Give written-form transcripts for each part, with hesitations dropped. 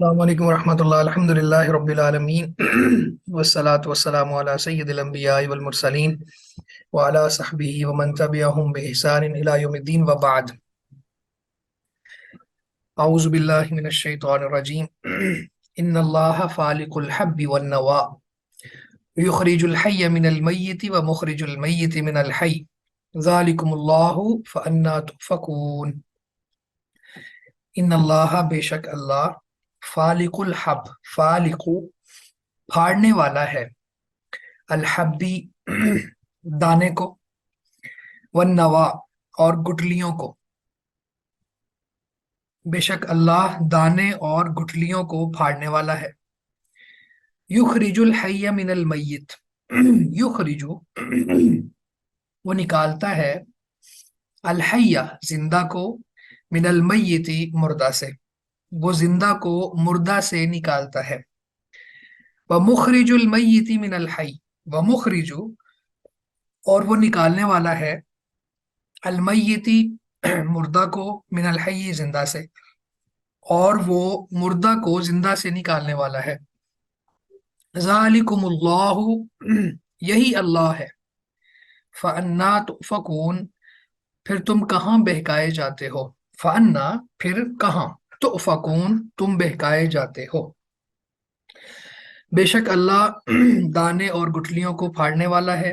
السلام علیکم ورحمۃ اللہ الحمد للہ رب العالمین والصلاة والسلام علی سید الانبیاء والمرسلین وعلی صحبہ ومن تبعہم بإحسان الی یوم الدین وبعد اعوذ باللہ من الشیطان الرجیم ان اللہ فالق الحب والنوا یخرج الحی من المیت ومخرج المیت من الحی ذالکم اللہ فانا تؤفکون۔ ان اللہ بے شک اللہ فالق الحب، فالق پھاڑنے والا ہے، الحبی دانے کو، والنوا اور گٹلیوں کو، بے شک اللہ دانے اور گٹلیوں کو پھاڑنے والا ہے۔ یخرج الحی من المیت، یخرج وہ نکالتا ہے، الحی زندہ کو، من المیت مردہ سے، وہ زندہ کو مردہ سے نکالتا ہے۔ ومخرج المیت من الحی، ومخرج اور وہ نکالنے والا ہے، المیتی مردہ کو، من الحی زندہ سے، اور وہ مردہ کو زندہ سے نکالنے والا ہے۔ ذالکم اللہ، یہی اللہ ہے، فانا تؤفکون، پھر تم کہاں بہکائے جاتے ہو، فانا پھر کہاں، تؤفکون تم بہکائے جاتے ہو۔ بے شک اللہ دانے اور گٹلیوں کو پھاڑنے والا ہے،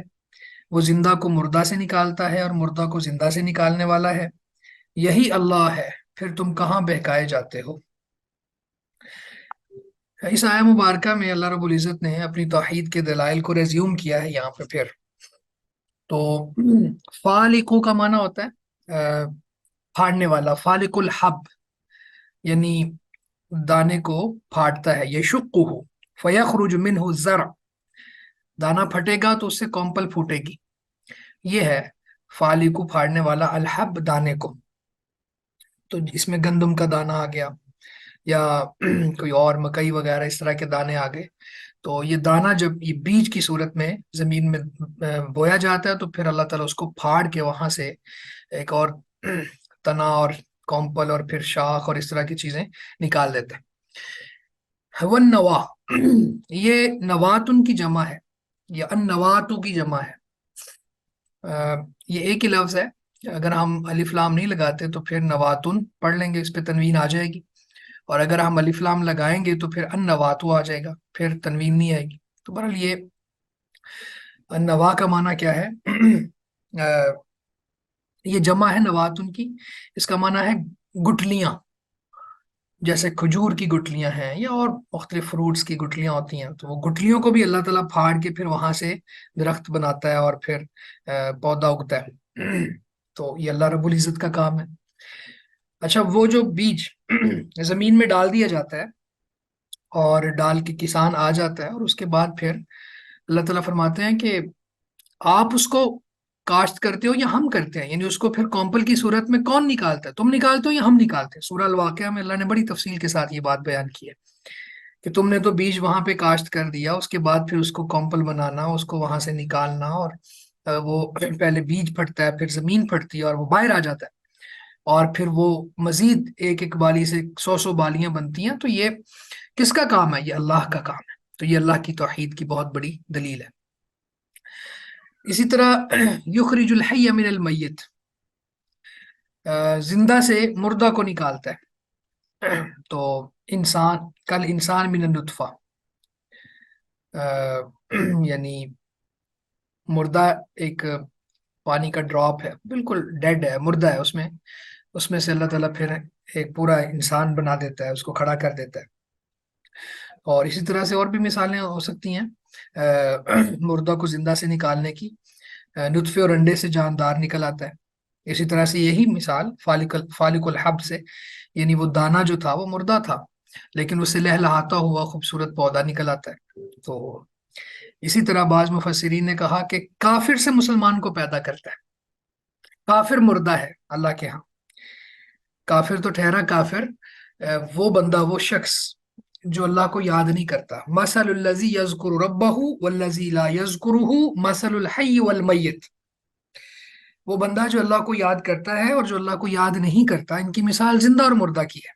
وہ زندہ کو مردہ سے نکالتا ہے اور مردہ کو زندہ سے نکالنے والا ہے، یہی اللہ ہے، پھر تم کہاں بہکائے جاتے ہو۔ اس آیہ مبارکہ میں اللہ رب العزت نے اپنی توحید کے دلائل کو ریزیوم کیا ہے یہاں پہ پھر تو فالقو کا معنی ہوتا ہے پھاڑنے والا، فالق الحب یعنی دانے کو پھاڑتا ہے، یشقہ فیخرج منہ الزرع، دانا پھٹے گا تو اس سے کمپل پھوٹے گی، یہ ہے فالقو پھاڑنے والا، الحب دانے کو۔ تو اس میں گندم کا دانہ آ گیا یا کوئی اور مکئی وغیرہ اس طرح کے دانے آ گئے، تو یہ دانہ جب یہ بیج کی صورت میں زمین میں بویا جاتا ہے تو پھر اللہ تعالیٰ اس کو پھاڑ کے وہاں سے ایک اور تنا اور کومپل اور پھر شاخ اور اس طرح کی چیزیں نکال دیتے ہیں۔ والنوا، یہ نواتن کی جمع ہے، یہ النواتو کی جمع ہے۔ یہ ایک ہی لفظ ہے، اگر ہم الف لام نہیں لگاتے تو پھر نواتن پڑھ لیں گے، اس پہ تنوین آ جائے گی، اور اگر ہم الف لام لگائیں گے تو پھر النواتو آ جائے گا، پھر تنوین نہیں آئے گی۔ تو بہرحال یہ النوا کا معنی کیا ہے؟ یہ جمع ہے نواتن کی، اس کا معنی ہے گٹلیاں، جیسے کھجور کی گٹلیاں ہیں یا اور مختلف فروٹس کی گٹلیاں ہوتی ہیں، تو وہ گٹلیوں کو بھی اللہ تعالیٰ پھاڑ کے پھر وہاں سے درخت بناتا ہے اور پھر پودا اگتا ہے۔ تو یہ اللہ رب العزت کا کام ہے۔ اچھا، وہ جو بیج زمین میں ڈال دیا جاتا ہے اور ڈال کے کسان آ جاتا ہے، اور اس کے بعد پھر اللہ تعالیٰ فرماتے ہیں کہ آپ اس کو کاشت کرتے ہو یا ہم کرتے ہیں، یعنی اس کو پھر کومپل کی صورت میں کون نکالتا ہے، تم نکالتے ہو یا ہم نکالتے ہیں۔ سورہ الواقعہ میں اللہ نے بڑی تفصیل کے ساتھ یہ بات بیان کی ہے کہ تم نے تو بیج وہاں پہ کاشت کر دیا، اس کے بعد پھر اس کو کومپل بنانا، اس کو وہاں سے نکالنا، اور وہ پہلے بیج پھٹتا ہے، پھر زمین پھٹتی ہے اور وہ باہر آ جاتا ہے، اور پھر وہ مزید ایک ایک بالی سے سو سو بالیاں بنتی ہیں۔ تو یہ کس کا کام ہے؟ یہ اللہ کا کام ہے۔ تو یہ اللہ کی توحید کی بہت بڑی دلیل ہے۔ اسی طرح یخرج الحی من المیت، زندہ سے مردہ کو نکالتا ہے۔ تو انسان، کل انسان من النطفہ، یعنی مردہ ایک پانی کا ڈراپ ہے، بالکل ڈیڈ ہے، مردہ ہے، اس میں سے اللہ تعالیٰ پھر ایک پورا انسان بنا دیتا ہے، اس کو کھڑا کر دیتا ہے۔ اور اسی طرح سے اور بھی مثالیں ہو سکتی ہیں مردہ کو زندہ سے نکالنے کی۔ نطفے اور انڈے سے جاندار نکل آتا ہے، اسی طرح سے یہی مثال فالق الحب سے، یعنی وہ دانہ جو تھا وہ مردہ تھا لیکن اس سے لہلہاتا ہوا خوبصورت پودا نکل آتا ہے۔ تو اسی طرح بعض مفسرین نے کہا کہ کافر سے مسلمان کو پیدا کرتا ہے، کافر مردہ ہے اللہ کے ہاں، کافر تو ٹھہرا کافر، وہ بندہ، وہ شخص جو اللہ کو یاد نہیں کرتا۔ مثل الذی یذکر ربہ والذی لا یذکرہ مثل الحی والمیت، وہ بندہ جو اللہ کو یاد کرتا ہے اور جو اللہ کو یاد نہیں کرتا، ان کی مثال زندہ اور مردہ کی ہے۔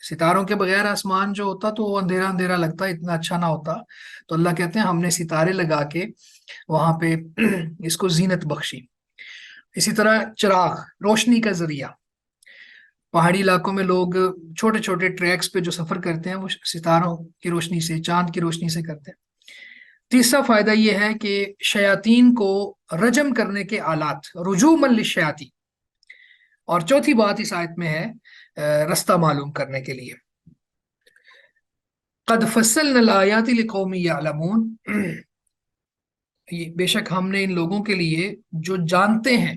ستاروں کے بغیر آسمان جو ہوتا تو وہ اندھیرا اندھیرا لگتا، اتنا اچھا نہ ہوتا. تو اللہ کہتے ہیں ہم نے ستارے لگا کے وہاں پہ اس کو زینت بخشی. اسی طرح چراغ، روشنی کا ذریعہ. پہاڑی علاقوں میں لوگ چھوٹے چھوٹے ٹریکس پہ جو سفر کرتے ہیں وہ ستاروں کی روشنی سے، چاند کی روشنی سے کرتے ہیں. تیسرا فائدہ یہ ہے کہ شیاطین کو رجم کرنے کے آلات، رجوما للشیاطین. اور چوتھی بات اس آیت میں ہے رستہ معلوم کرنے کے لیے. قد فصلنا الآیات لقوم یعلمون، بے شک ہم نے ان لوگوں کے لیے جو جانتے ہیں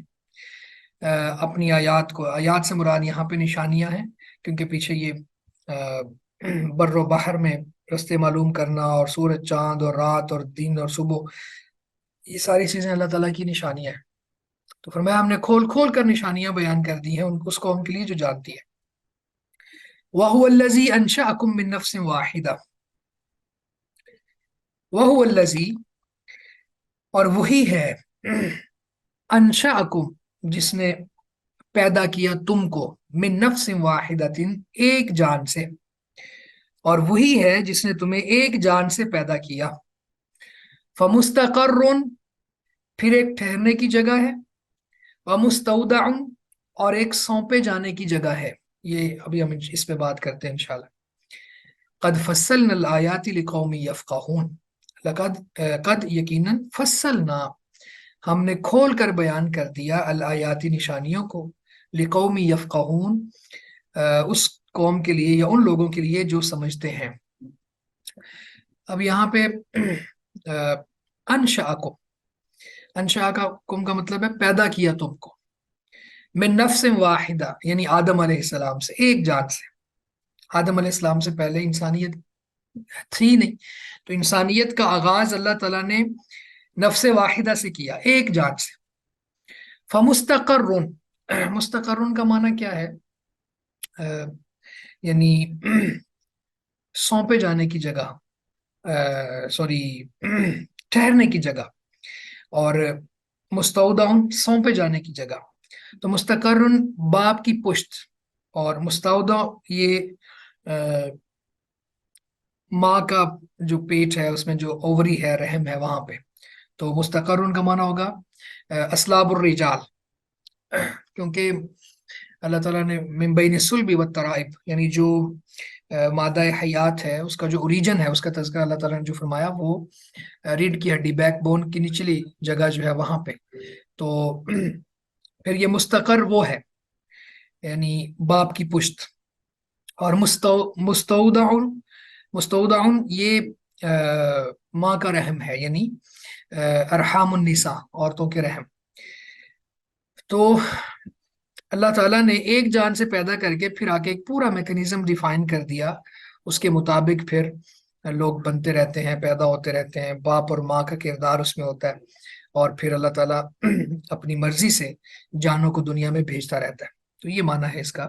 اپنی آیات کو. آیات سے مراد یہاں پہ نشانیاں ہیں، کیونکہ پیچھے یہ بر و بحر میں رستے معلوم کرنا، اور سورج، چاند اور رات اور دن اور صبح، یہ ساری چیزیں اللہ تعالیٰ کی نشانیاں ہیں. تو فرمایا ہم نے کھول کھول کر نشانیاں بیان کر دی ہیں اس قوم کے لیے جو جانتی ہے. وَهُوَ الَّذِي أَنشَأَكُم مِّن نَّفْسٍ وَاحِدَةٍ، وَهُوَ الَّذِي، اور وہی ہے، انشأکم، جس نے پیدا کیا تم کو، من نفس واحدۃ، ایک جان سے، اور وہی ہے جس نے تمہیں ایک جان سے پیدا کیا. فمستقر، پھر ایک ٹھہرنے کی جگہ ہے، ومستودع، اور ایک سونپے جانے کی جگہ ہے. یہ ابھی ہم اس پہ بات کرتے ہیں انشاءاللہ. قد فصلنا الآیات لقوم یفقہون، قد یقیناً، فصلنا، ہم نے کھول کر بیان کر دیا، الآیاتی نشانیوں کو، لقوم یفقہون، اس قوم کے لیے یا ان لوگوں کے لیے جو سمجھتے ہیں. اب یہاں پہ انشأکم، انشأکم کا مطلب ہے پیدا کیا تم کو، من نفس واحدہ یعنی آدم علیہ السلام سے، ایک جان سے. آدم علیہ السلام سے پہلے انسانیت تھی نہیں، تو انسانیت کا آغاز اللہ تعالیٰ نے نفس واحدہ سے کیا، ایک جان سے. فمستقرن، مستقرن کا معنی کیا ہے؟ یعنی سونپے جانے کی جگہ، سوری ٹھہرنے کی جگہ، اور مستودعن سونپے جانے کی جگہ. تو مستقرن باپ کی پشت، اور مستودع یہ ماں کا جو پیٹ ہے اس میں جو اووری ہے، رحم ہے وہاں پہ. تو مستقرن کا معنی ہوگا اسلاب الرجال، کیونکہ اللہ تعالیٰ نے من بین الصلب والترائب، یعنی جو مادہ حیات ہے اس کا جو اوریجن ہے اس کا تذکرہ اللہ تعالیٰ نے جو فرمایا وہ ریڑھ کی ہڈی، بیک بون کی نچلی جگہ جو ہے وہاں پہ. تو پھر یہ مستقر وہ ہے یعنی باپ کی پشت. اور مستودع، مستودع یہ ماں کا رحم ہے، یعنی ارحام النساء، عورتوں کے رحم. تو اللہ تعالیٰ نے ایک جان سے پیدا کر کے پھر آگے ایک پورا میکنزم ڈیفائن کر دیا، اس کے مطابق پھر لوگ بنتے رہتے ہیں، پیدا ہوتے رہتے ہیں، باپ اور ماں کا کردار اس میں ہوتا ہے، اور پھر اللہ تعالیٰ اپنی مرضی سے جانوں کو دنیا میں بھیجتا رہتا ہے. تو یہ معنی ہے اس کا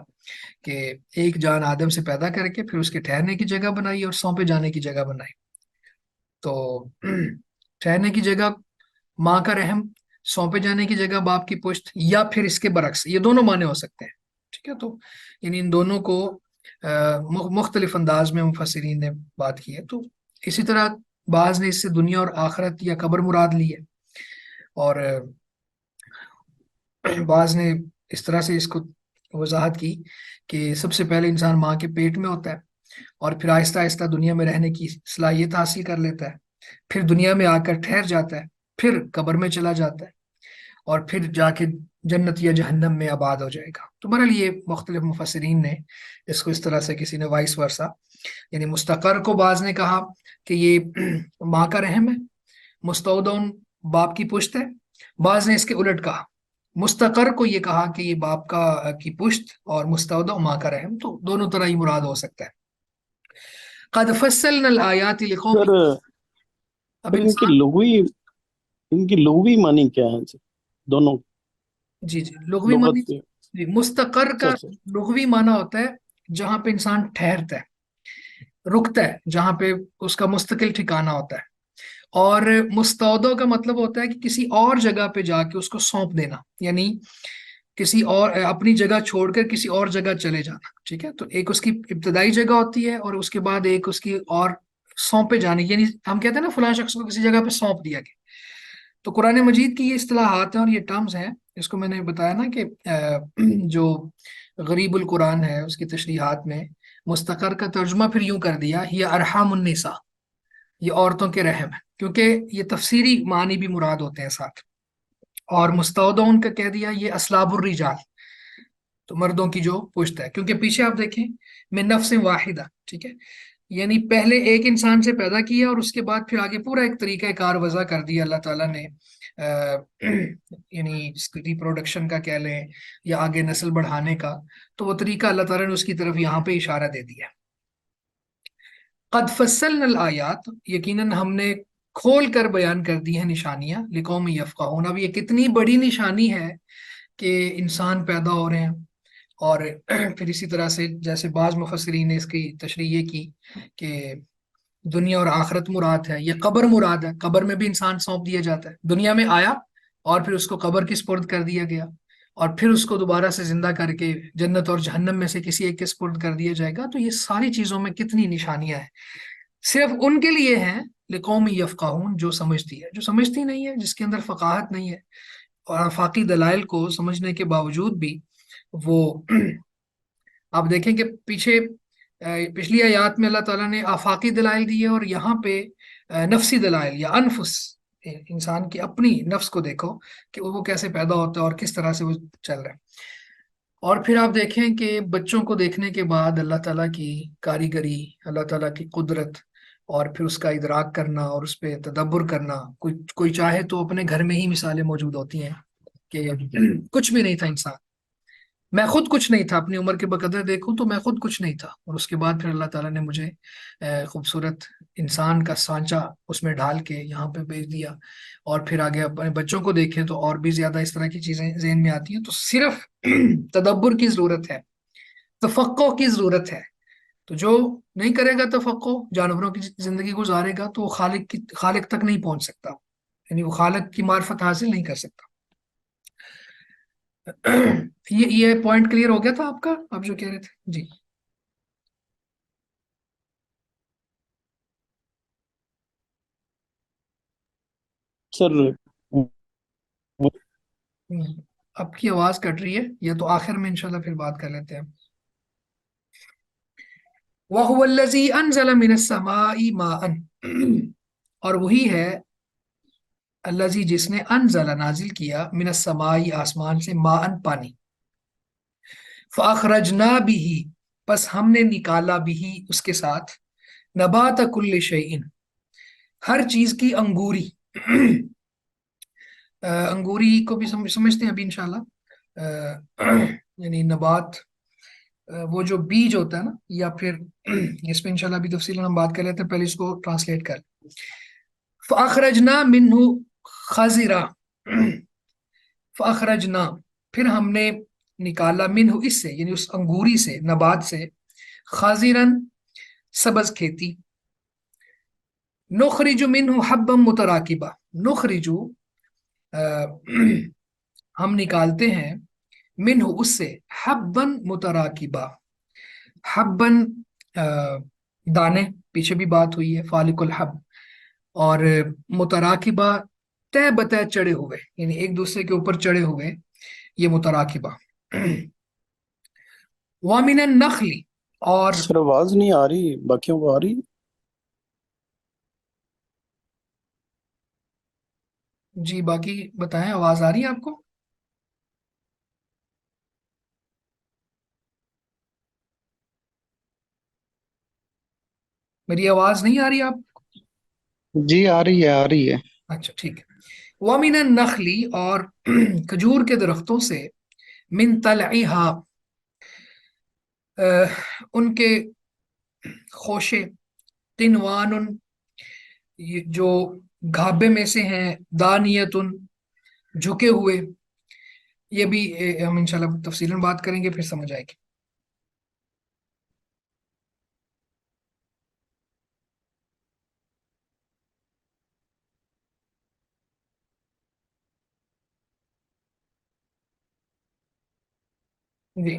کہ ایک جان آدم سے پیدا کر کے پھر اس کے ٹھہرنے کی جگہ بنائی اور سونپے جانے کی جگہ بنائی. تو ٹھہرنے کی جگہ ماں کا رحم، سونپے جانے کی جگہ باپ کی پشت، یا پھر اس کے برعکس، یہ دونوں معنی ہو سکتے ہیں. ٹھیک ہے، تو یعنی ان دونوں کو مختلف انداز میں مفسرین نے بات کی ہے. تو اسی طرح بعض نے اس سے دنیا اور آخرت یا قبر مراد لی ہے، اور بعض نے اس طرح سے اس کو وضاحت کی کہ سب سے پہلے انسان ماں کے پیٹ میں ہوتا ہے، اور پھر آہستہ آہستہ دنیا میں رہنے کی صلاحیت حاصل کر لیتا ہے، پھر دنیا میں آ کر ٹھہر جاتا ہے، پھر قبر میں چلا جاتا ہے، اور پھر جا کے جنت یا جہنم میں آباد ہو جائے گا. تو بہرحال یہ مختلف مفسرین نے اس کو اس طرح سے، کسی نے وائس ورثہ، یعنی مستقر کو بعض نے کہا کہ یہ ماں کا رحم ہے، مستودع باپ کی پشت ہے. بعض نے اس کے الٹ کہا، مستقر کو یہ کہا کہ یہ باپ کی پشت، اور مستودع ماں کا رحم. تو دونوں طرح ہی مراد ہو سکتا ہے. قد فصلنا الآیات لقوم، سر اب ان کی لغوی معنی کیا ہے سر؟ دونوں جی لغوی لغت معنی، جی مستقر کا سر لغوی معنی ہوتا ہے جہاں پہ انسان ٹھہرتا ہے، رکتا ہے، جہاں پہ اس کا مستقل ٹھکانہ ہوتا ہے. اور مستودع کا مطلب ہوتا ہے کہ کسی اور جگہ پہ جا کے اس کو سونپ دینا، یعنی کسی اور اپنی جگہ چھوڑ کر کسی اور جگہ چلے جانا، ٹھیک ہے؟ تو ایک اس کی ابتدائی جگہ ہوتی ہے، اور اس کے بعد ایک اس کی اور سونپے جانے، یعنی ہم کہتے ہیں نا فلاں شخص کو کسی جگہ پہ سونپ دیا گیا۔ تو قرآن مجید کی یہ اصطلاحات ہیں اور یہ ٹرمز ہیں، اس کو میں نے بتایا نا کہ جو غریب القرآن ہے اس کی تشریحات میں مستقر کا ترجمہ پھر یوں کر دیا، یہ ارحام النساء، یہ عورتوں کے رحم ہے، کیونکہ یہ تفسیری معنی بھی مراد ہوتے ہیں ساتھ۔ اور مستودعون کا کہہ دیا یہ اسلاب الرجال، تو مردوں کی جو پشت ہے، کیونکہ پیچھے آپ دیکھیں میں نفس واحدہ، ٹھیک ہے؟ یعنی پہلے ایک انسان سے پیدا کیا اور اس کے بعد پھر آگے پورا ایک طریقہ کار وضع کر دیا اللہ تعالیٰ نے، یعنی ریپروڈکشن کا کہہ لیں یا آگے نسل بڑھانے کا، تو وہ طریقہ اللہ تعالیٰ نے اس کی طرف یہاں پہ اشارہ دے دیا۔ قد فصلنا الآیات، یقیناً ہم نے کھول کر بیان کر دی ہیں نشانیاں، لقوم یفقہون، اب یہ کتنی بڑی نشانی ہے کہ انسان پیدا ہو رہے ہیں۔ اور پھر اسی طرح سے جیسے بعض مفسرین نے اس کی تشریح یہ کی کہ دنیا اور آخرت مراد ہے، یہ قبر مراد ہے، قبر میں بھی انسان سونپ دیا جاتا ہے، دنیا میں آیا اور پھر اس کو قبر کی سپرد کر دیا گیا، اور پھر اس کو دوبارہ سے زندہ کر کے جنت اور جہنم میں سے کسی ایک کے سپرد کر دیا جائے گا۔ تو یہ ساری چیزوں میں کتنی نشانیاں ہیں، صرف ان کے لیے ہیں لقوم یفقہون، جو سمجھتی ہے، جو سمجھتی نہیں ہے، جس کے اندر فقاہت نہیں ہے، اور آفاقی دلائل کو سمجھنے کے باوجود بھی وہ آپ دیکھیں کہ پیچھے پچھلی آیات میں اللہ تعالیٰ نے آفاقی دلائل دی ہے، اور یہاں پہ نفسی دلائل یا انفس، انسان کی اپنی نفس کو دیکھو کہ وہ کیسے پیدا ہوتا ہے اور کس طرح سے وہ چل رہا ہے۔ اور پھر آپ دیکھیں کہ بچوں کو دیکھنے کے بعد اللہ تعالیٰ کی کاریگری، اللہ تعالیٰ کی قدرت، اور پھر اس کا ادراک کرنا اور اس پہ تدبر کرنا، کوئی چاہے تو اپنے گھر میں ہی مثالیں موجود ہوتی ہیں کہ کچھ بھی نہیں تھا انسان، میں خود کچھ نہیں تھا، اپنی عمر کے بقدر دیکھوں تو میں خود کچھ نہیں تھا، اور اس کے بعد پھر اللہ تعالیٰ نے مجھے خوبصورت انسان کا سانچہ اس میں ڈال کے یہاں پہ بھیج دیا۔ اور پھر آگے اپنے بچوں کو دیکھیں تو اور بھی زیادہ اس طرح کی چیزیں ذہن میں آتی ہیں، تو صرف تدبر کی ضرورت ہے، تفقع کی ضرورت ہے۔ تو جو نہیں کرے گا تفقع، جانوروں کی زندگی گزارے گا، تو وہ خالق تک نہیں پہنچ سکتا، یعنی وہ خالق کی معرفت حاصل نہیں کر سکتا۔ یہ پوائنٹ کلیئر ہو گیا تھا آپ کا، آپ جو کہہ رہے تھے؟ جی سر آپ کی آواز کٹ رہی ہے، یا تو آخر میں انشاءاللہ پھر بات کر لیتے ہیں۔ وَهُوَ الَّذِي أَنزَلَ مِنَ السَّمَاءِ مَاءً، اور وہی ہے الذی جس نے انزل نازل کیا من السماء آسمان سے ماءً پانی، فَأَخْرَجْنَا بِهِ پس ہم نے نکالا بھی اس کے ساتھ نبات کل شیء ہر چیز کی انگوری، انگوری کو بھی سمجھتے ہیں ابھی انشاءاللہ، یعنی نبات، وہ جو بیج ہوتا ہے نا، یا پھر اس پہ انشاءاللہ ابھی تفصیل ہم بات کر لیتے ہیں، پہلے اس کو ٹرانسلیٹ کر فَأَخْرَجْنَا مِنْهُ خَزِرًا، فَأَخْرَجْنَا پھر ہم نے نکالا منہ اس سے، یعنی اس انگوری سے، نبات سے، خازرن سبز کھیتی، نخرج منہ حبا متراکبہ، نخرج ہم نکالتے ہیں، منہ اس سے، حبا متراکبہ، حبن دانے، پیچھے بھی بات ہوئی ہے فالق الحب، اور متراکبہ طے بطے چڑھے ہوئے، یعنی ایک دوسرے کے اوپر چڑھے ہوئے، یہ متراکبہ۔ وامن النخل، اور سر آواز نہیں آ رہی، باقیوں کو آ رہی؟ جی باقی بتائیں، آواز آ رہی ہے آپ کو؟ میری آواز نہیں آ رہی آپ؟ جی آ رہی ہے، آ رہی ہے۔ اچھا ٹھیک ہے۔ وامن النخل، اور کھجور کے درختوں سے، من طلعها ان کے خوشے، قنوان یہ جو گھابے میں سے ہیں، دانیتن جھکے ہوئے، یہ بھی ہم انشاءاللہ تفصیلاً بات کریں گے، پھر سمجھ آئے گی۔ جی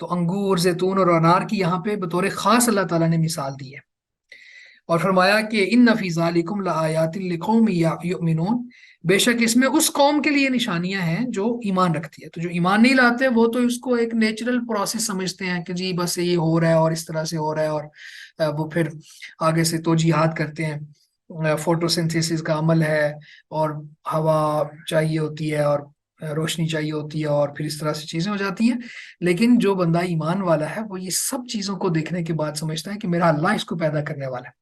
تو انگور، زیتون اور انار کی یہاں پہ بطور خاص اللہ تعالیٰ نے مثال دی ہے، اور فرمایا کہ ان فی ذالکم لآیات لقوم یؤمنون، بے شک اس میں اس قوم کے لیے نشانیاں ہیں جو ایمان رکھتی ہے۔ تو جو ایمان نہیں لاتے وہ تو اس کو ایک نیچرل پروسیس سمجھتے ہیں کہ جی بس یہ ہو رہا ہے اور اس طرح سے ہو رہا ہے، اور وہ پھر آگے سے توجیحات کرتے ہیں، فوٹوسنتھیسس کا عمل ہے، اور ہوا چاہیے ہوتی ہے، اور روشنی چاہیے ہوتی ہے، اور پھر اس طرح سے چیزیں ہو جاتی ہیں۔ لیکن جو بندہ ایمان والا ہے وہ یہ سب چیزوں کو دیکھنے کے بعد سمجھتا ہے کہ میرا اللہ اس کو پیدا کرنے والا ہے۔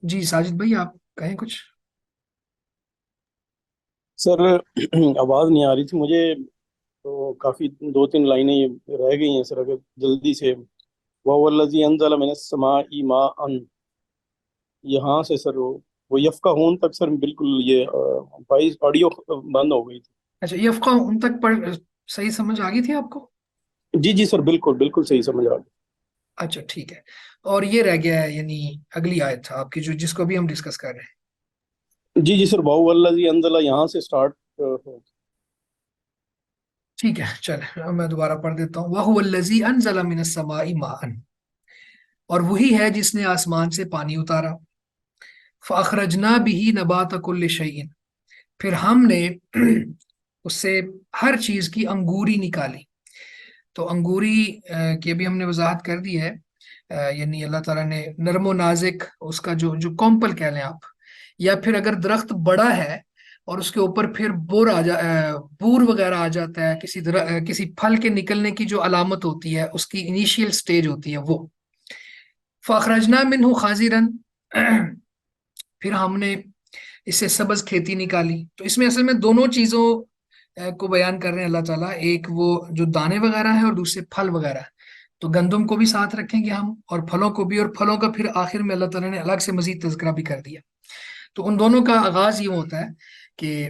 جی ساجد بھائی آپ کہیں کچھ؟ سر آواز نہیں آ رہی تھی مجھے، تو کافی 2 3 لائنیں یہ رہ گئی ہیں سر، اگر جلدی سے۔ وَهُوَ الَّذِي أَنزَلَ مِنَ السَّمَاءِ مَاءً، یہاں سے سر وہ یفقہون تک سر بالکل یہ وائس آڈیو بند ہو گئی تھی۔ اچھا، یفقہ ان تک پڑھ صحیح سمجھ آ گئی تھی آپ کو؟ جی جی سر، بالکل بالکل صحیح سمجھ آ گئی۔ اچھا ٹھیک ہے، اور یہ رہ گیا ہے یعنی اگلی آیت تھا آپ کی جو جس کو بھی ہم ڈسکس کر رہے ہیں۔ جی جی سر، وَهُوَ الَّذِي أَنزَلَ یہاں سے سٹارٹ ٹھیک ہے چلے میں دوبارہ پڑھ دیتا ہوں۔ وَهُوَ الَّذِي أَنزَلَ مِنَ السَّمَاءِ مَاءً، اور وہی ہے جس نے آسمان سے پانی اتارا۔ فَأَخْرَجْنَا بِهِ نَبَاتَ كُلِّ شَيْءٍ، پھر ہم نے اس سے ہر چیز کی انگوری نکالی۔ تو انگوری کی بھی ہم نے وضاحت کر دی ہے، یعنی اللہ تعالیٰ نے نرم و نازک اس کا جو جو کومپل کہہ لیں آپ، یا پھر اگر درخت بڑا ہے اور اس کے اوپر پھر بور وغیرہ آ جاتا ہے، کسی پھل کے نکلنے کی جو علامت ہوتی ہے، اس کی انیشیل سٹیج ہوتی ہے وہ۔ فَأَخْرَجْنَا مِنْهُ خَازِرًا، پھر ہم نے اس سے سبز کھیتی نکالی۔ تو اس میں اصل میں دونوں چیزوں کو بیان کر رہے ہیں اللہ تعالیٰ، ایک وہ جو دانے وغیرہ ہے اور دوسرے پھل وغیرہ ہے۔ تو گندم کو بھی ساتھ رکھیں گے ہم، اور پھلوں کو بھی، اور پھلوں کا پھر آخر میں اللہ تعالیٰ نے الگ سے مزید تذکرہ بھی کر دیا۔ تو ان دونوں کا آغاز یوں ہوتا ہے کہ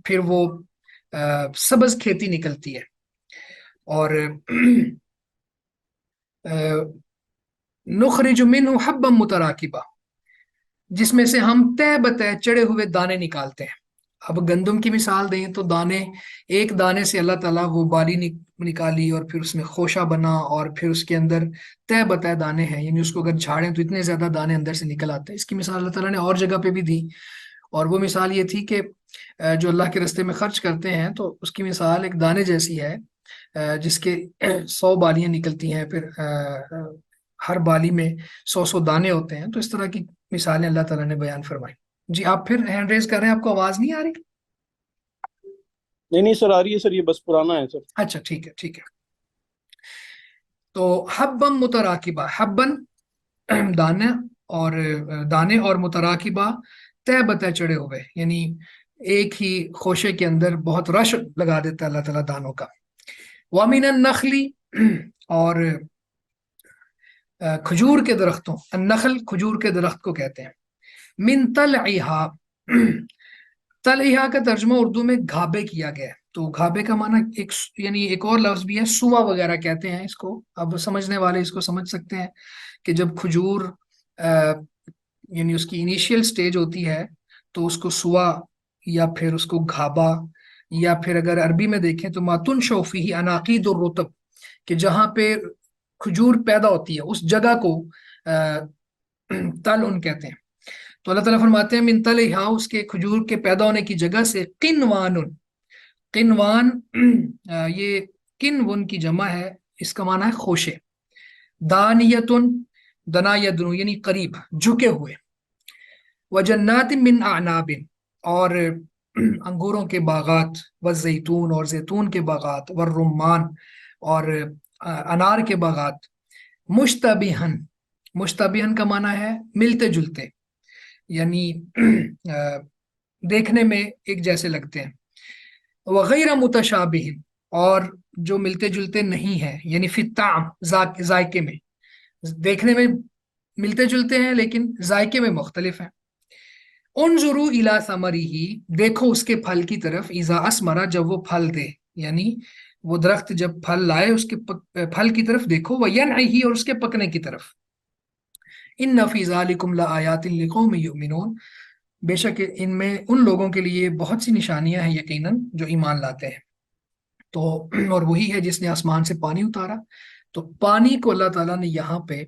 پھر وہ سبز کھیتی نکلتی ہے، اور نخرج منہ حبا متراکبہ، جس میں سے ہم تہ بتہ چڑے ہوئے دانے نکالتے ہیں۔ اب گندم کی مثال دیں تو دانے، ایک دانے سے اللہ تعالیٰ وہ بالی نکالی، اور پھر اس میں خوشہ بنا، اور پھر اس کے اندر تہ بتہ دانے ہیں، یعنی اس کو اگر جھاڑیں تو اتنے زیادہ دانے اندر سے نکل آتے ہیں۔ اس کی مثال اللہ تعالیٰ نے اور جگہ پہ بھی دی، اور وہ مثال یہ تھی کہ جو اللہ کے راستے میں خرچ کرتے ہیں تو اس کی مثال ایک دانے جیسی ہے، جس کے 100 بالیاں نکلتی ہیں، پھر ہر بالی میں 100 دانے ہوتے ہیں۔ تو اس طرح کی مثالیں اللہ تعالیٰ نے بیان فرمائی۔ جی آپ پھر ہینڈ ریز کر رہے ہیں، آپ کو آواز نہیں آ رہی؟ نہیں نہیں سر، آ رہی ہے سر، یہ بس پرانا ہے سر۔ اچھا ٹھیک ہے ٹھیک ہے۔ تو حبم متراکبہ، حبن دانے، اور دانے، اور متراکبہ تہ بتہ چڑھے ہوئے، یعنی ایک ہی خوشے کے اندر بہت رش لگا دیتا ہے اللہ تعالیٰ دانوں کا۔ وَمِنَ النَّخْلِ، اور کھجور کے درختوں، النخل کھجور کے درخت کو کہتے ہیں، من طلعہا، طلعہا کا ترجمہ اردو میں گھابے کیا گیا ہے۔ تو گھابے کا معنی یعنی ایک اور لفظ بھی ہے، سوا وغیرہ کہتے ہیں اس کو، اب سمجھنے والے اس کو سمجھ سکتے ہیں کہ جب کھجور یعنی اس کی انیشیل سٹیج ہوتی ہے تو اس کو سوا، یا پھر اس کو گھابا، یا پھر اگر عربی میں دیکھیں تو ماتن شوفی عناقید الرطب، کہ جہاں پہ کھجور پیدا ہوتی ہے اس جگہ کو تل ان کہتے ہیں۔ تو اللہ تعالیٰ فرماتے ہیں من طلعہا، اس کے کھجور کے پیدا ہونے کی جگہ سے، قنوان، قنوان یہ کنون کی جمع ہے، اس کا معنی ہے خوشے، دانیتن، دنا یدنو یعنی قریب، جھکے ہوئے، وجنات من اعناب، اور انگوروں کے باغات، والزیتون، اور زیتون کے باغات، والرمان، اور انار کے باغات، مشتبہن، مشتبہن کا معنی ہے ملتے جلتے، یعنی دیکھنے میں ایک جیسے لگتے ہیں، وغیر متشابہ، اور جو ملتے جلتے نہیں ہیں، یعنی فی الطعم، ذائقے میں، دیکھنے میں ملتے جلتے ہیں لیکن ذائقے میں مختلف ہیں۔ انظروا الی ثمرہ، دیکھو اس کے پھل کی طرف، اذا اثمر، جب وہ پھل دے، یعنی وہ درخت جب پھل لائے اس کے پھل کی طرف دیکھو، وینعہ، اور اس کے پکنے کی طرف۔ ان فی ذالکم لآیات لقوم یؤمنون، بے شک ان میں ان لوگوں کے لیے بہت سی نشانیاں ہیں یقیناً جو ایمان لاتے ہیں۔ تو اور وہی ہے جس نے آسمان سے پانی اتارا. تو پانی کو اللہ تعالیٰ نے یہاں پہ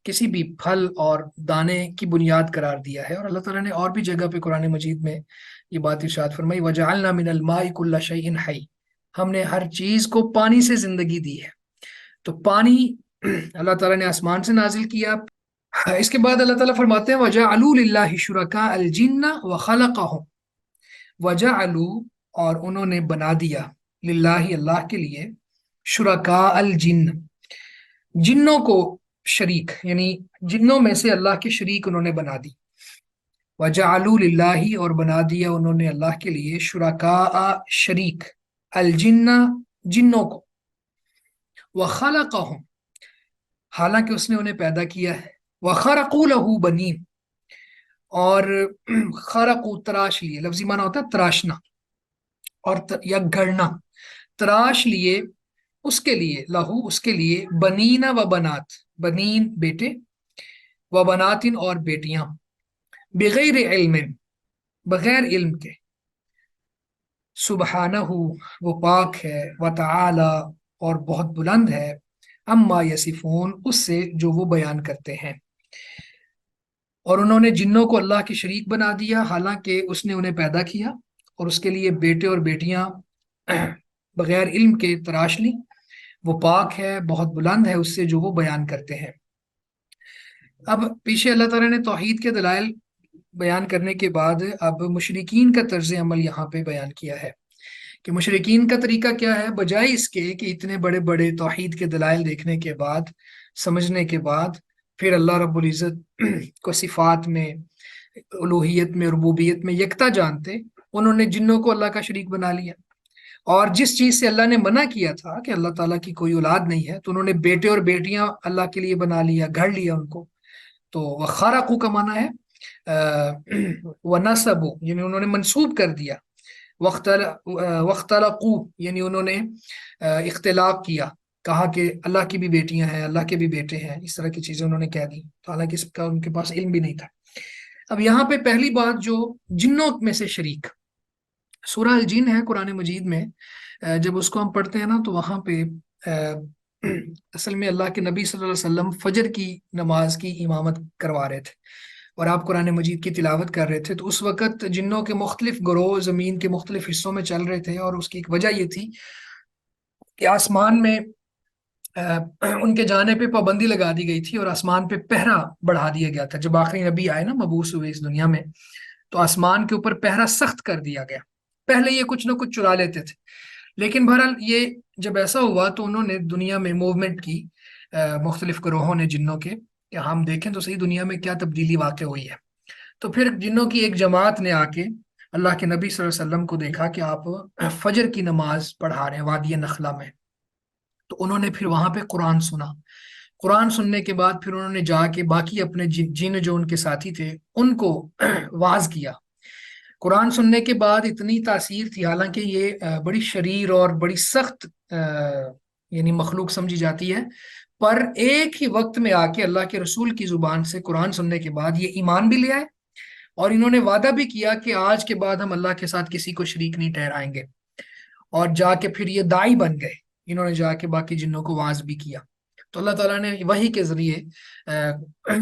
کسی بھی پھل اور دانے کی بنیاد قرار دیا ہے. اور اللہ تعالیٰ نے اور بھی جگہ پہ قرآن مجید میں یہ بات ارشاد فرمائی، وَجَعَلْنَا مِنَ الْمَاءِ كُلَّ شَيْءٍ حَيٍّ، ہم نے ہر چیز کو پانی سے زندگی دی ہے. تو پانی اللہ تعالیٰ نے آسمان سے نازل کیا. اس کے بعد اللہ تعالیٰ فرماتے ہیں وَجَعَلُوا لِلَّهِ شُرَكَاءَ الْجِنَّ وَخَلَقَهُمْ، وَجَعَلُوا اور انہوں نے بنا دیا، للہ اللہ کے لیے، شرکاء الجن جنوں کو شریک، یعنی جنوں میں سے اللہ کے شریک انہوں نے بنا دی. وَجَعَلُوا لِلَّهِ اور بنا دیا انہوں نے اللہ کے لیے، شرکاء شریک، الجن جنوں کو، وَخَلَقَهُمْ حالانکہ اس نے انہیں پیدا کیا ہے، وَخَرَقُوا لَهُ بَنِينَ اور خرقوا تراش لیے، لفظی معنی ہوتا ہے تراشنا اور یا گھڑنا، تراش لیے اس کے لیے، لہو اس کے لیے، بنینا و بنات، بنین بیٹے، و بناتن اور بیٹیاں، بغیر علم بغیر علم کے، سبحانہ وہ پاک ہے، وتعالی اور بہت بلند ہے، اما یصفون اس سے جو وہ بیان کرتے ہیں. اور انہوں نے جنوں کو اللہ کے شریک بنا دیا حالانکہ اس نے انہیں پیدا کیا، اور اس کے لیے بیٹے اور بیٹیاں بغیر علم کے تراش لی. وہ پاک ہے، بہت بلند ہے اس سے جو وہ بیان کرتے ہیں. اب پیچھے اللہ تعالیٰ نے توحید کے دلائل بیان کرنے کے بعد اب مشرکین کا طرز عمل یہاں پہ بیان کیا ہے کہ مشرکین کا طریقہ کیا ہے. بجائے اس کے کہ اتنے بڑے بڑے توحید کے دلائل دیکھنے کے بعد، سمجھنے کے بعد، پھر اللہ رب العزت کو صفات میں، الوہیت میں، ربوبیت میں یکتا جانتے، انہوں نے جنوں کو اللہ کا شریک بنا لیا. اور جس چیز سے اللہ نے منع کیا تھا کہ اللہ تعالیٰ کی کوئی اولاد نہیں ہے، تو انہوں نے بیٹے اور بیٹیاں اللہ کے لیے بنا لیا، گھڑ لیا ان کو. تو وَخَرَقُوا کا معنی ہے وَنَصَبُوا یعنی انہوں نے منسوب کر دیا، وَاخْتَلَقُوا یعنی انہوں نے اختلاق کیا، کہا کہ اللہ کی بھی بیٹیاں ہیں، اللہ کے بھی بیٹے ہیں، اس طرح کی چیزیں انہوں نے کہہ دی، حالانکہ اس کا ان کے پاس علم بھی نہیں تھا. اب یہاں پہ پہلی بات جو جنوں میں سے شریک، سورہ الجن ہے قرآن مجید میں، جب اس کو ہم پڑھتے ہیں نا تو وہاں پہ اصل میں اللہ کے نبی صلی اللہ علیہ وسلم فجر کی نماز کی امامت کروا رہے تھے اور آپ قرآن مجید کی تلاوت کر رہے تھے. تو اس وقت جنوں کے مختلف گروہ زمین کے مختلف حصوں میں چل رہے تھے، اور اس کی ایک وجہ یہ تھی کہ آسمان میں ان کے جانے پہ پابندی لگا دی گئی تھی اور آسمان پہ پہرا بڑھا دیا گیا تھا. جب آخری نبی آئے نا، مبعوث ہوئے اس دنیا میں، تو آسمان کے اوپر پہرا سخت کر دیا گیا. پہلے یہ کچھ نہ کچھ چرا لیتے تھے، لیکن بہرحال یہ جب ایسا ہوا تو انہوں نے دنیا میں موومنٹ کی، مختلف گروہوں نے جنوں کے، کہ ہم دیکھیں تو صحیح دنیا میں کیا تبدیلی واقع ہوئی ہے. تو پھر جنوں کی ایک جماعت نے آ کے اللہ کے نبی صلی اللہ علیہ وسلم کو دیکھا کہ آپ فجر کی نماز پڑھا رہے ہیں وادی نخلا میں. تو انہوں نے پھر وہاں پہ قرآن سنا. قرآن سننے کے بعد پھر انہوں نے جا کے باقی اپنے جن جو ان کے ساتھی تھے ان کو واعظ کیا. قرآن سننے کے بعد اتنی تاثیر تھی، حالانکہ یہ بڑی شریر اور بڑی سخت یعنی مخلوق سمجھی جاتی ہے، پر ایک ہی وقت میں آ کے اللہ کے رسول کی زبان سے قرآن سننے کے بعد یہ ایمان بھی لے آئے، اور انہوں نے وعدہ بھی کیا کہ آج کے بعد ہم اللہ کے ساتھ کسی کو شریک نہیں ٹھہرائیں گے. اور جا کے پھر یہ دائی بن گئے، انہوں نے جا کے باقی جنوں کو واعظ بھی کیا. تو اللہ تعالیٰ نے وحی کے ذریعے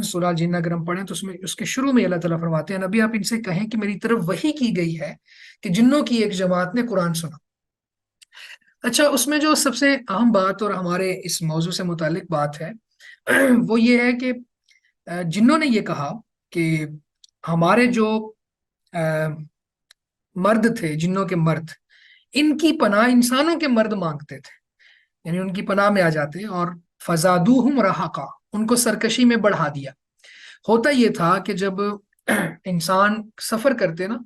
سورہ الجن اگر ہم پڑھیں تو اس میں اس کے شروع میں اللہ تعالیٰ فرماتے ہیں نبی آپ ان سے کہیں کہ میری طرف وحی کی گئی ہے کہ جنوں کی ایک جماعت نے قرآن سنا. اچھا، اس میں جو سب سے اہم بات اور ہمارے اس موضوع سے متعلق بات ہے وہ یہ ہے کہ جنوں نے یہ کہا کہ ہمارے جو مرد تھے، جنوں کے مرد، ان کی پناہ انسانوں کے مرد مانگتے تھے، یعنی ان کی پناہ میں آ جاتے، اور فزادوہم رہقا ان کو سرکشی میں بڑھا دیا. ہوتا یہ تھا کہ جب انسان سفر کرتے نا،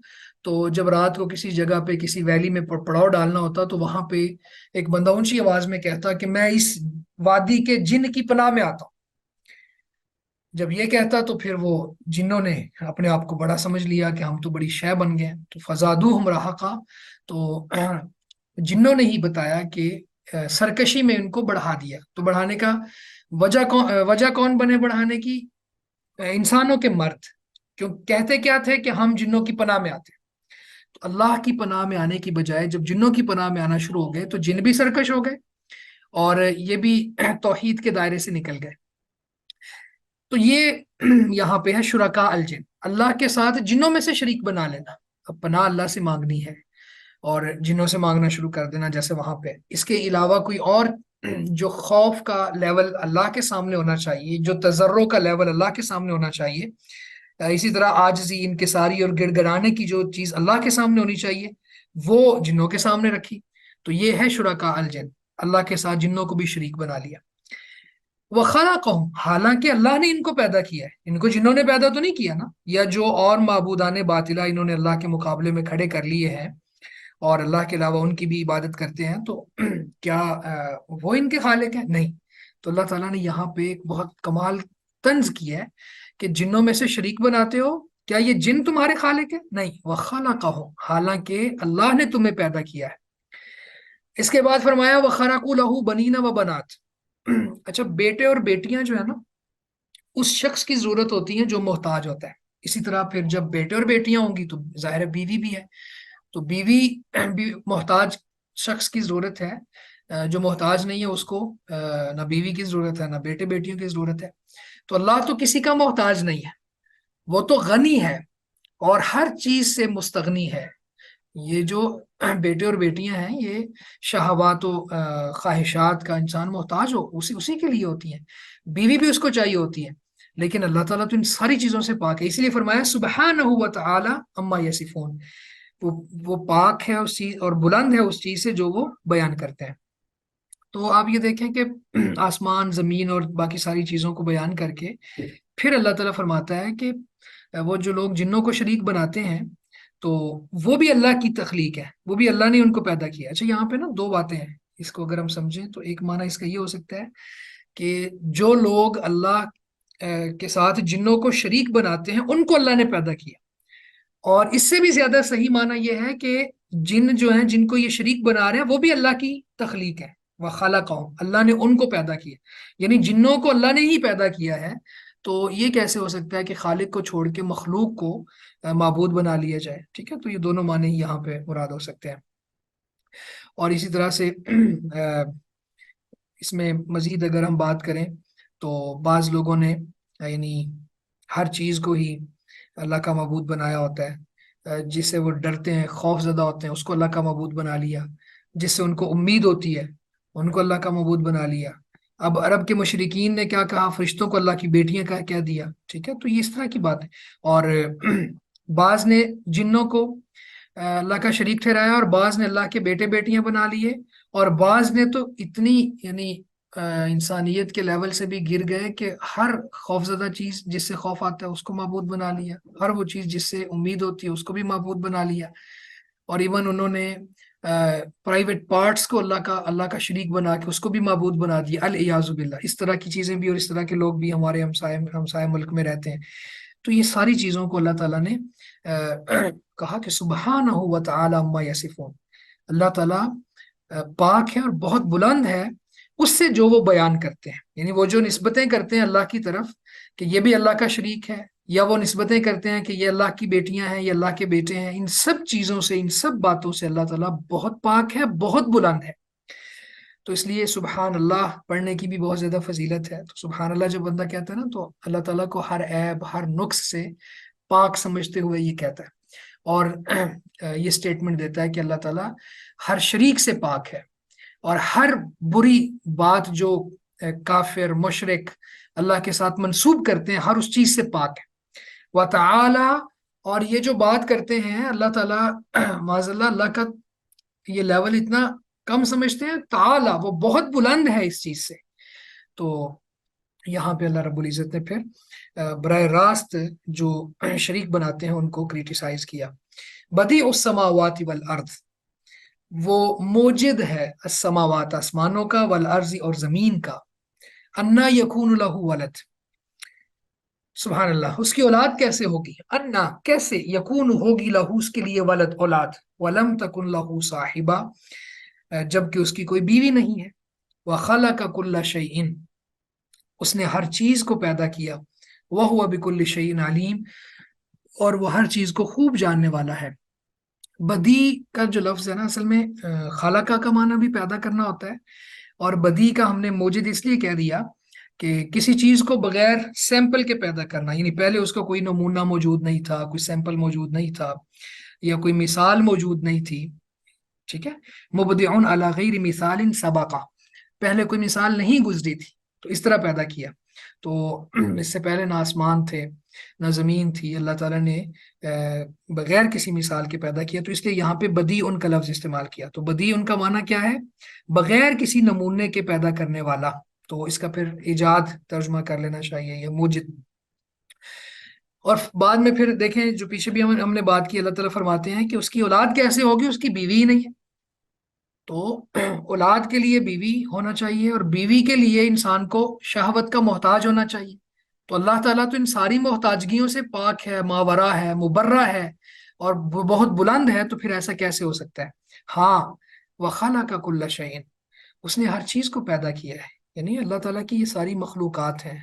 تو جب رات کو کسی جگہ پہ کسی ویلی میں پڑاؤ ڈالنا ہوتا تو وہاں پہ ایک بندہ اونچی آواز میں کہتا کہ میں اس وادی کے جن کی پناہ میں آتا ہوں. جب یہ کہتا تو پھر وہ جنوں نے اپنے آپ کو بڑا سمجھ لیا کہ ہم تو بڑی شے بن گئے. تو فزادوہم رہقا، تو جنوں نے ہی بتایا کہ سرکشی میں ان کو بڑھا دیا. تو بڑھانے کا وجہ کون بنے بڑھانے کی؟ انسانوں کے مرد. کیوں کہتے کیا تھے کہ ہم جنوں کی پناہ میں آتے. تو اللہ کی پناہ میں آنے کی بجائے جب جنوں کی پناہ میں آنا شروع ہو گئے تو جن بھی سرکش ہو گئے اور یہ بھی توحید کے دائرے سے نکل گئے. تو یہ یہاں پہ ہے شرکاء الجن، اللہ کے ساتھ جنوں میں سے شریک بنا لینا. اب پناہ اللہ سے مانگنی ہے اور جنوں سے مانگنا شروع کر دینا جیسے وہاں پہ. اس کے علاوہ کوئی اور جو خوف کا لیول اللہ کے سامنے ہونا چاہیے، جو تضرع کا لیول اللہ کے سامنے ہونا چاہیے، اسی طرح عاجزی، انکساری اور گڑ گڑانے کی جو چیز اللہ کے سامنے ہونی چاہیے وہ جنوں کے سامنے رکھی. تو یہ ہے شرکاء الجن، اللہ کے ساتھ جنوں کو بھی شریک بنا لیا. وَخَلَقَهُمْ، حالانکہ اللہ نے ان کو پیدا کیا ہے، ان کو جنہوں نے پیدا تو نہیں کیا نا، یا جو اور معبودان باطلہ انہوں نے اللہ کے مقابلے میں کھڑے کر لیے ہیں اور اللہ کے علاوہ ان کی بھی عبادت کرتے ہیں، تو کیا وہ ان کے خالق ہیں؟ نہیں. تو اللہ تعالیٰ نے یہاں پہ ایک بہت کمال طنز کیا ہے کہ جنوں میں سے شریک بناتے ہو، کیا یہ جن تمہارے خالق ہیں؟ نہیں. وَخَلَقَهُمْ، حالانکہ اللہ نے تمہیں پیدا کیا ہے. اس کے بعد فرمایا وَخَرَقُوا لَهُ بَنِينَ وَبَنَاتٍ. اچھا، بیٹے اور بیٹیاں جو ہے نا، اس شخص کی ضرورت ہوتی ہیں جو محتاج ہوتا ہے. اسی طرح پھر جب بیٹے اور بیٹیاں ہوں گی تو ظاہر ہے بیوی بھی ہے، تو بیوی بھی محتاج شخص کی ضرورت ہے. جو محتاج نہیں ہے اس کو نہ بیوی کی ضرورت ہے نہ بیٹے بیٹیوں کی ضرورت ہے. تو اللہ تو کسی کا محتاج نہیں ہے، وہ تو غنی ہے اور ہر چیز سے مستغنی ہے. یہ جو بیٹے اور بیٹیاں ہیں یہ شہوات و خواہشات کا انسان محتاج ہو اسی کے لیے ہوتی ہیں. بیوی بھی اس کو چاہیے ہوتی ہے، لیکن اللہ تعالیٰ تو ان ساری چیزوں سے پاک ہے. اسی لیے فرمایا سبحانہ و تعالی عما یصفون، وہ پاک ہے اس چیز اور بلند ہے اس چیز سے جو وہ بیان کرتے ہیں. تو آپ یہ دیکھیں کہ آسمان، زمین اور باقی ساری چیزوں کو بیان کر کے پھر اللہ تعالیٰ فرماتا ہے کہ وہ جو لوگ جنوں کو شریک بناتے ہیں تو وہ بھی اللہ کی تخلیق ہے، وہ بھی اللہ نے ان کو پیدا کیا. اچھا، یہاں پہ نا دو باتیں ہیں، اس کو اگر ہم سمجھیں تو ایک معنی اس کا یہ ہو سکتا ہے کہ جو لوگ اللہ کے ساتھ جنوں کو شریک بناتے ہیں ان کو اللہ نے پیدا کیا. اور اس سے بھی زیادہ صحیح معنی یہ ہے کہ جن جو ہیں جن کو یہ شریک بنا رہے ہیں وہ بھی اللہ کی تخلیق ہے. وَخَلَقَهُمْ، اللہ نے ان کو پیدا کیا. یعنی جنوں کو اللہ نے ہی پیدا کیا ہے، تو یہ کیسے ہو سکتا ہے کہ خالق کو چھوڑ کے مخلوق کو معبود بنا لیا جائے؟ ٹھیک ہے، تو یہ دونوں معنی ہی یہاں پہ مراد ہو سکتے ہیں. اور اسی طرح سے اس میں مزید اگر ہم بات کریں تو بعض لوگوں نے یعنی ہر چیز کو ہی اللہ کا معبود بنایا ہوتا ہے. جس سے وہ ڈرتے ہیں، خوف زدہ ہوتے ہیں، اس کو اللہ کا معبود بنا لیا. جس سے ان کو امید ہوتی ہے ان کو اللہ کا معبود بنا لیا. اب عرب کے مشرکین نے کیا کہا؟ فرشتوں کو اللہ کی بیٹیاں کا کہہ دیا. ٹھیک ہے، تو یہ اس طرح کی بات ہے. اور بعض نے جنوں کو اللہ کا شریک ٹھہرایا اور بعض نے اللہ کے بیٹے بیٹیاں بنا لیے، اور بعض نے تو اتنی یعنی انسانیت کے لیول سے بھی گر گئے کہ ہر خوفزدہ چیز جس سے خوف آتا ہے اس کو معبود بنا لیا، ہر وہ چیز جس سے امید ہوتی ہے اس کو بھی معبود بنا لیا. اور ایون انہوں نے پرائیویٹ پارٹس کو اللہ کا شریک بنا کے اس کو بھی معبود بنا دیا. الیاذ باللہ، اس طرح کی چیزیں بھی اور اس طرح کے لوگ بھی ہمارے ہمسائے ملک میں رہتے ہیں. تو یہ ساری چیزوں کو اللہ تعالیٰ نے کہا کہ سبحانہ و تعالی عما یصفون، اللہ تعالیٰ پاک ہے اور بہت بلند ہے اس سے جو وہ بیان کرتے ہیں. یعنی وہ جو نسبتیں کرتے ہیں اللہ کی طرف کہ یہ بھی اللہ کا شریک ہے، یا وہ نسبتیں کرتے ہیں کہ یہ اللہ کی بیٹیاں ہیں، یہ اللہ کے بیٹے ہیں، ان سب چیزوں سے، ان سب باتوں سے اللہ تعالیٰ بہت پاک ہے، بہت بلند ہے. تو اس لیے سبحان اللہ پڑھنے کی بھی بہت زیادہ فضیلت ہے. تو سبحان اللہ جب بندہ کہتا ہے نا تو اللہ تعالیٰ کو ہر عیب، ہر نقص سے پاک سمجھتے ہوئے یہ کہتا ہے، اور یہ سٹیٹمنٹ دیتا ہے کہ اللہ تعالیٰ ہر شریک سے پاک ہے اور ہر بری بات جو کافر مشرک اللہ کے ساتھ منسوب کرتے ہیں ہر اس چیز سے پاک ہے. وَتَعَالَى، اور یہ جو بات کرتے ہیں اللہ تعالیٰ معاذ اللہ اللہ کا یہ لیول اتنا کم سمجھتے ہیں، تعالی وہ بہت بلند ہے اس چیز سے. تو یہاں پہ اللہ رب العزت نے پھر براہ راست جو شریک بناتے ہیں ان کو کریٹیسائز کیا. بدیع السماوات والارض، وہ موجد ہے السماوات آسمانوں کا، والارض اور زمین کا. انا یکون لہ ولد، سبحان اللہ، اس کی اولاد کیسے ہوگی؟ انا کیسے، یکون ہوگی لہو اس کے لیے، ولد اولاد، ولم تکن لہ صاحبہ جبکہ اس کی کوئی بیوی نہیں ہے. وخلق کل شیء، اس نے ہر چیز کو پیدا کیا. وہو بکل شیء علیم، اور وہ ہر چیز کو خوب جاننے والا ہے. بدی کا جو لفظ ہے نا اصل میں خالقہ کا معنی بھی پیدا کرنا ہوتا ہے، اور بدی کا ہم نے موجد اس لیے کہہ دیا کہ کسی چیز کو بغیر سیمپل کے پیدا کرنا، یعنی پہلے اس کا کوئی نمونہ موجود نہیں تھا، کوئی سیمپل موجود نہیں تھا، یا کوئی مثال موجود نہیں تھی، ٹھیک ہے، مبدعون علی غیر مثال سبقہ، پہلے کوئی مثال نہیں گزری تھی تو اس طرح پیدا کیا۔ تو اس سے پہلے نہ آسمان تھے نہ زمین تھی، اللہ تعالیٰ نے بغیر کسی مثال کے پیدا کیا، تو اس لیے یہاں پہ بدی ان کا لفظ استعمال کیا۔ تو بدی ان کا معنی کیا ہے؟ بغیر کسی نمونے کے پیدا کرنے والا، تو اس کا پھر ایجاد ترجمہ کر لینا چاہیے، یا موجد۔ اور بعد میں پھر دیکھیں جو پیچھے بھی ہم نے بات کی، اللہ تعالیٰ فرماتے ہیں کہ اس کی اولاد کیسے ہوگی، اس کی بیوی ہی نہیں ہے۔ تو اولاد کے لیے بیوی ہونا چاہیے، اور بیوی کے لیے انسان کو شہوت کا محتاج ہونا چاہیے۔ تو اللہ تعالیٰ تو ان ساری محتاجگیوں سے پاک ہے، ماورا ہے، مبرہ ہے، اور بہت بلند ہے، تو پھر ایسا کیسے ہو سکتا ہے؟ ہاں، وَخَلَقَ كُلَّ شَيْءٍ، اس نے ہر چیز کو پیدا کیا ہے، یعنی اللہ تعالیٰ کی یہ ساری مخلوقات ہیں،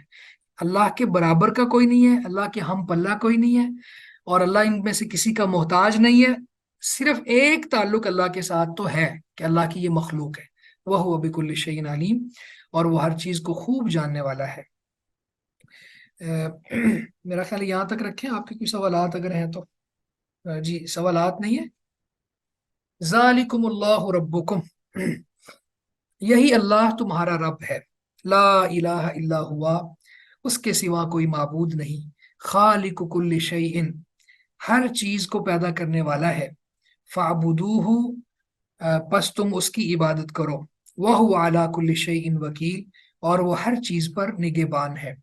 اللہ کے برابر کا کوئی نہیں ہے، اللہ کے ہم پلہ کوئی نہیں ہے، اور اللہ ان میں سے کسی کا محتاج نہیں ہے۔ صرف ایک تعلق اللہ کے ساتھ تو ہے کہ اللہ کی یہ مخلوق ہے، وَهُوَ بِكُلِّ شَيْءٍ عَلِيمٌ، اور وہ ہر چیز کو خوب جاننے والا ہے۔ میرا خیال ہے یہاں تک رکھیں، آپ کے کوئی سوالات اگر ہیں تو؟ جی، سوالات نہیں ہے؟ ذالکم اللہ ربکم، یہی اللہ تمہارا رب ہے، لا الہ الا ہوا، اس کے سوا کوئی معبود نہیں، خالق کل شیء، ہر چیز کو پیدا کرنے والا ہے، فاعبدوہ، پس تم اس کی عبادت کرو، وہو علی کل شیء وکیل، اور وہ ہر چیز پر نگہبان ہے۔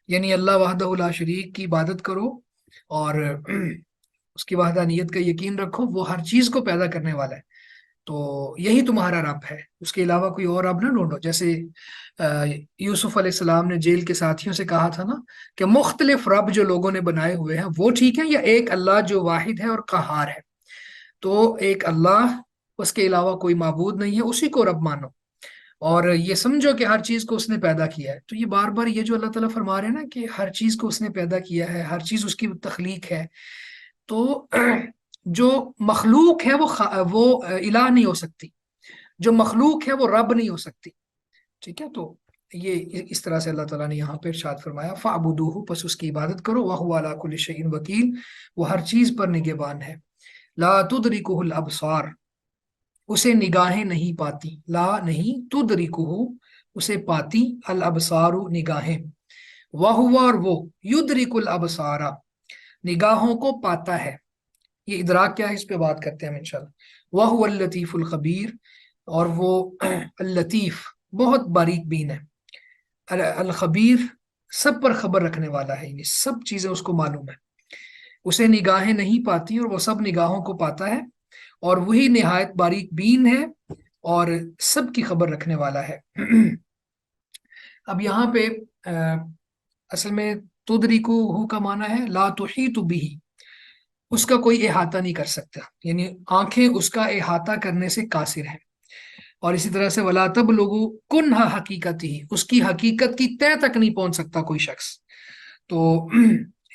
یعنی اللہ وحدہ لا شریک کی عبادت کرو، اور اس کی وحدانیت کا یقین رکھو، وہ ہر چیز کو پیدا کرنے والا ہے، تو یہی تمہارا رب ہے، اس کے علاوہ کوئی اور رب نہ ڈھونڈو۔ جیسے یوسف علیہ السلام نے جیل کے ساتھیوں سے کہا تھا نا کہ مختلف رب جو لوگوں نے بنائے ہوئے ہیں وہ ٹھیک ہے، یا ایک اللہ جو واحد ہے اور قہار ہے؟ تو ایک اللہ، اس کے علاوہ کوئی معبود نہیں ہے، اسی کو رب مانو، اور یہ سمجھو کہ ہر چیز کو اس نے پیدا کیا ہے۔ تو یہ بار بار یہ جو اللہ تعالیٰ فرما رہے ہیں نا کہ ہر چیز کو اس نے پیدا کیا ہے، ہر چیز اس کی تخلیق ہے، تو جو مخلوق ہے وہ الہ نہیں ہو سکتی، جو مخلوق ہے وہ رب نہیں ہو سکتی، ٹھیک ہے؟ تو یہ اس طرح سے اللہ تعالیٰ نے یہاں پہ ارشاد فرمایا فَاعْبُدُوهُ، پس اس کی عبادت کرو، وَهُوَ عَلَىٰ كُلِّ شَيْءٍ وَكِيلٌ، وہ ہر چیز پر نگہبان ہے، لَا تُدْرِكُهُ الْأَبْصَارُ، اسے نگاہیں نہیں پاتی، لا نہیں، تدرکہ اسے پاتی، الابصار نگاہیں، وہو اور وہ، یدرک الابصار نگاہوں کو پاتا ہے۔ یہ ادراک کیا ہے، اس پہ بات کرتے ہیں ہم انشاءاللہ۔ وہو اللطیف الخبیر، اور وہ اللطیف بہت باریک بین ہے، الخبیر سب پر خبر رکھنے والا ہے، یعنی سب چیزیں اس کو معلوم ہے، اسے نگاہیں نہیں پاتی اور وہ سب نگاہوں کو پاتا ہے، اور وہی نہایت باریک بین ہے اور سب کی خبر رکھنے والا ہے۔ اب یہاں پہ اصل میں تدریکو کا معنی ہے لا تحیط بہ، اس کا کوئی احاطہ نہیں کر سکتا، یعنی آنکھیں اس کا احاطہ کرنے سے قاصر ہیں۔ اور اسی طرح سے ولا تبلغوا کنہ حقیقتہ، اس کی حقیقت کی تہ تک نہیں پہنچ سکتا کوئی شخص۔ تو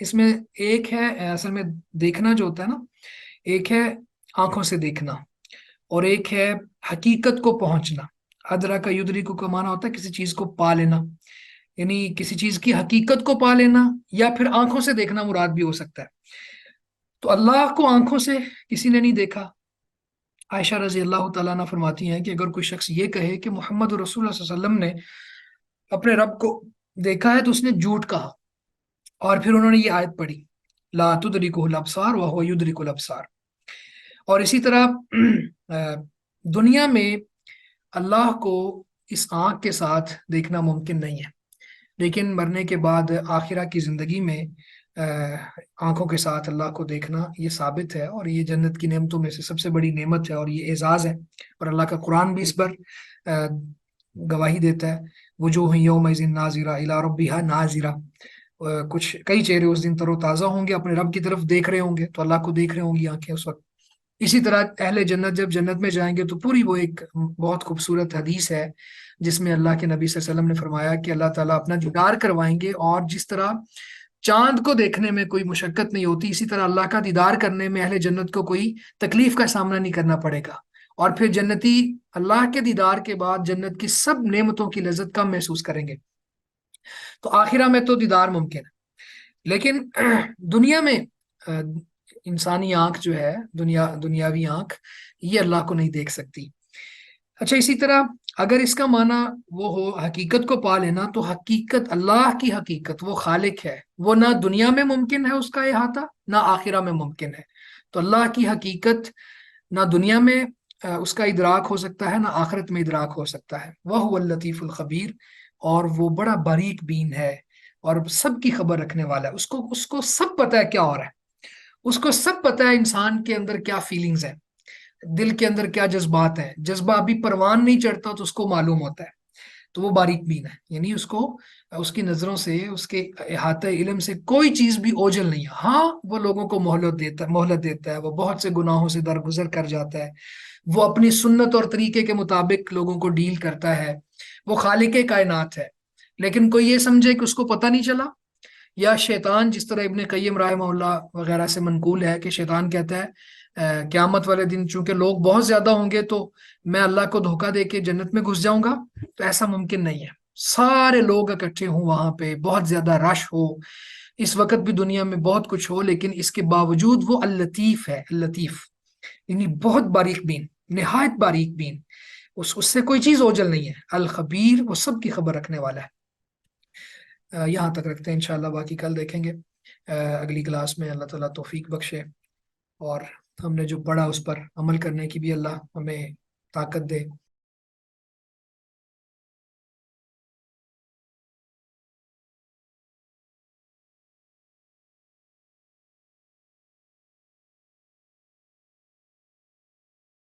اس میں ایک ہے اصل میں دیکھنا جو ہوتا ہے نا، ایک ہے آنکھوں سے دیکھنا، اور ایک ہے حقیقت کو پہنچنا۔ ادرا کا یدرکو کا معنی ہوتا ہے کسی چیز کو پا لینا، یعنی کسی چیز کی حقیقت کو پا لینا، یا پھر آنکھوں سے دیکھنا مراد بھی ہو سکتا ہے۔ تو اللہ کو آنکھوں سے کسی نے نہیں دیکھا۔ عائشہ رضی اللہ تعالیٰ عنہ فرماتی ہیں کہ اگر کوئی شخص یہ کہے کہ محمد رسول اللہ صلی اللہ علیہ وسلم نے اپنے رب کو دیکھا ہے تو اس نے جھوٹ کہا۔ اور پھر انہوں نے یہ آیت پڑھی لا تدرکہ الابصار وہو یدرک الابصار۔ اور اسی طرح دنیا میں اللہ کو اس آنکھ کے ساتھ دیکھنا ممکن نہیں ہے، لیکن مرنے کے بعد آخرہ کی زندگی میں آنکھوں کے ساتھ اللہ کو دیکھنا یہ ثابت ہے، اور یہ جنت کی نعمتوں میں سے سب سے بڑی نعمت ہے، اور یہ اعزاز ہے، اور اللہ کا قرآن بھی اس پر گواہی دیتا ہے۔ وجوہ یومئذ ناظرہ الی ربہا ناظرہ، کچھ کئی چہرے اس دن تر و تازہ ہوں گے، اپنے رب کی طرف دیکھ رہے ہوں گے، تو اللہ کو دیکھ رہے ہوں گی آنکھیں اس وقت۔ اسی طرح اہل جنت جب جنت میں جائیں گے تو پوری وہ ایک بہت خوبصورت حدیث ہے جس میں اللہ کے نبی صلی اللہ علیہ وسلم نے فرمایا کہ اللہ تعالیٰ اپنا دیدار کروائیں گے، اور جس طرح چاند کو دیکھنے میں کوئی مشقت نہیں ہوتی، اسی طرح اللہ کا دیدار کرنے میں اہل جنت کو کوئی تکلیف کا سامنا نہیں کرنا پڑے گا، اور پھر جنتی اللہ کے دیدار کے بعد جنت کی سب نعمتوں کی لذت کم محسوس کریں گے۔ تو آخرہ میں تو دیدار ممکن ہے، لیکن دنیا میں انسانی آنکھ جو ہے، دنیاوی آنکھ، یہ اللہ کو نہیں دیکھ سکتی۔ اچھا، اسی طرح اگر اس کا معنی وہ ہو حقیقت کو پا لینا، تو حقیقت، اللہ کی حقیقت، وہ خالق ہے، وہ نہ دنیا میں ممکن ہے اس کا احاطہ، نہ آخرہ میں ممکن ہے۔ تو اللہ کی حقیقت نہ دنیا میں اس کا ادراک ہو سکتا ہے، نہ آخرت میں ادراک ہو سکتا ہے۔ وہ اللطیف الخبیر، اور وہ بڑا باریک بین ہے اور سب کی خبر رکھنے والا ہے۔ اس کو سب پتہ ہے کیا ہو رہا ہے، اس کو سب پتہ ہے انسان کے اندر کیا فیلنگز ہیں، دل کے اندر کیا جذبات ہیں۔ جذبہ ابھی پروان نہیں چڑھتا تو اس کو معلوم ہوتا ہے، تو وہ باریک بین ہے، یعنی اس کو، اس کی نظروں سے، اس کے احاطہ علم سے کوئی چیز بھی اوجھل نہیں ہے۔ ہاں، وہ لوگوں کو مہلت دیتا ہے، وہ بہت سے گناہوں سے درگزر کر جاتا ہے، وہ اپنی سنت اور طریقے کے مطابق لوگوں کو ڈیل کرتا ہے، وہ خالق کائنات ہے۔ لیکن کوئی یہ سمجھے کہ اس کو پتہ نہیں چلا، یا شیطان، جس طرح ابن قیم رحمہ اللہ وغیرہ سے منقول ہے کہ شیطان کہتا ہے قیامت والے دن چونکہ لوگ بہت زیادہ ہوں گے تو میں اللہ کو دھوکہ دے کے جنت میں گھس جاؤں گا، تو ایسا ممکن نہیں ہے۔ سارے لوگ اکٹھے ہوں وہاں پہ، بہت زیادہ رش ہو، اس وقت بھی دنیا میں بہت کچھ ہو، لیکن اس کے باوجود وہ اللطیف ہے، اللطیف یعنی بہت باریک بین، نہایت باریک بین، اس سے کوئی چیز اوجل نہیں ہے۔ الخبیر، وہ سب کی خبر رکھنے والا ہے۔ یہاں تک رکھتے ہیں، انشاءاللہ باقی کل دیکھیں گے اگلی کلاس میں۔ اللہ تعالیٰ توفیق بخشے، اور ہم نے جو پڑھا اس پر عمل کرنے کی بھی اللہ ہمیں طاقت دے۔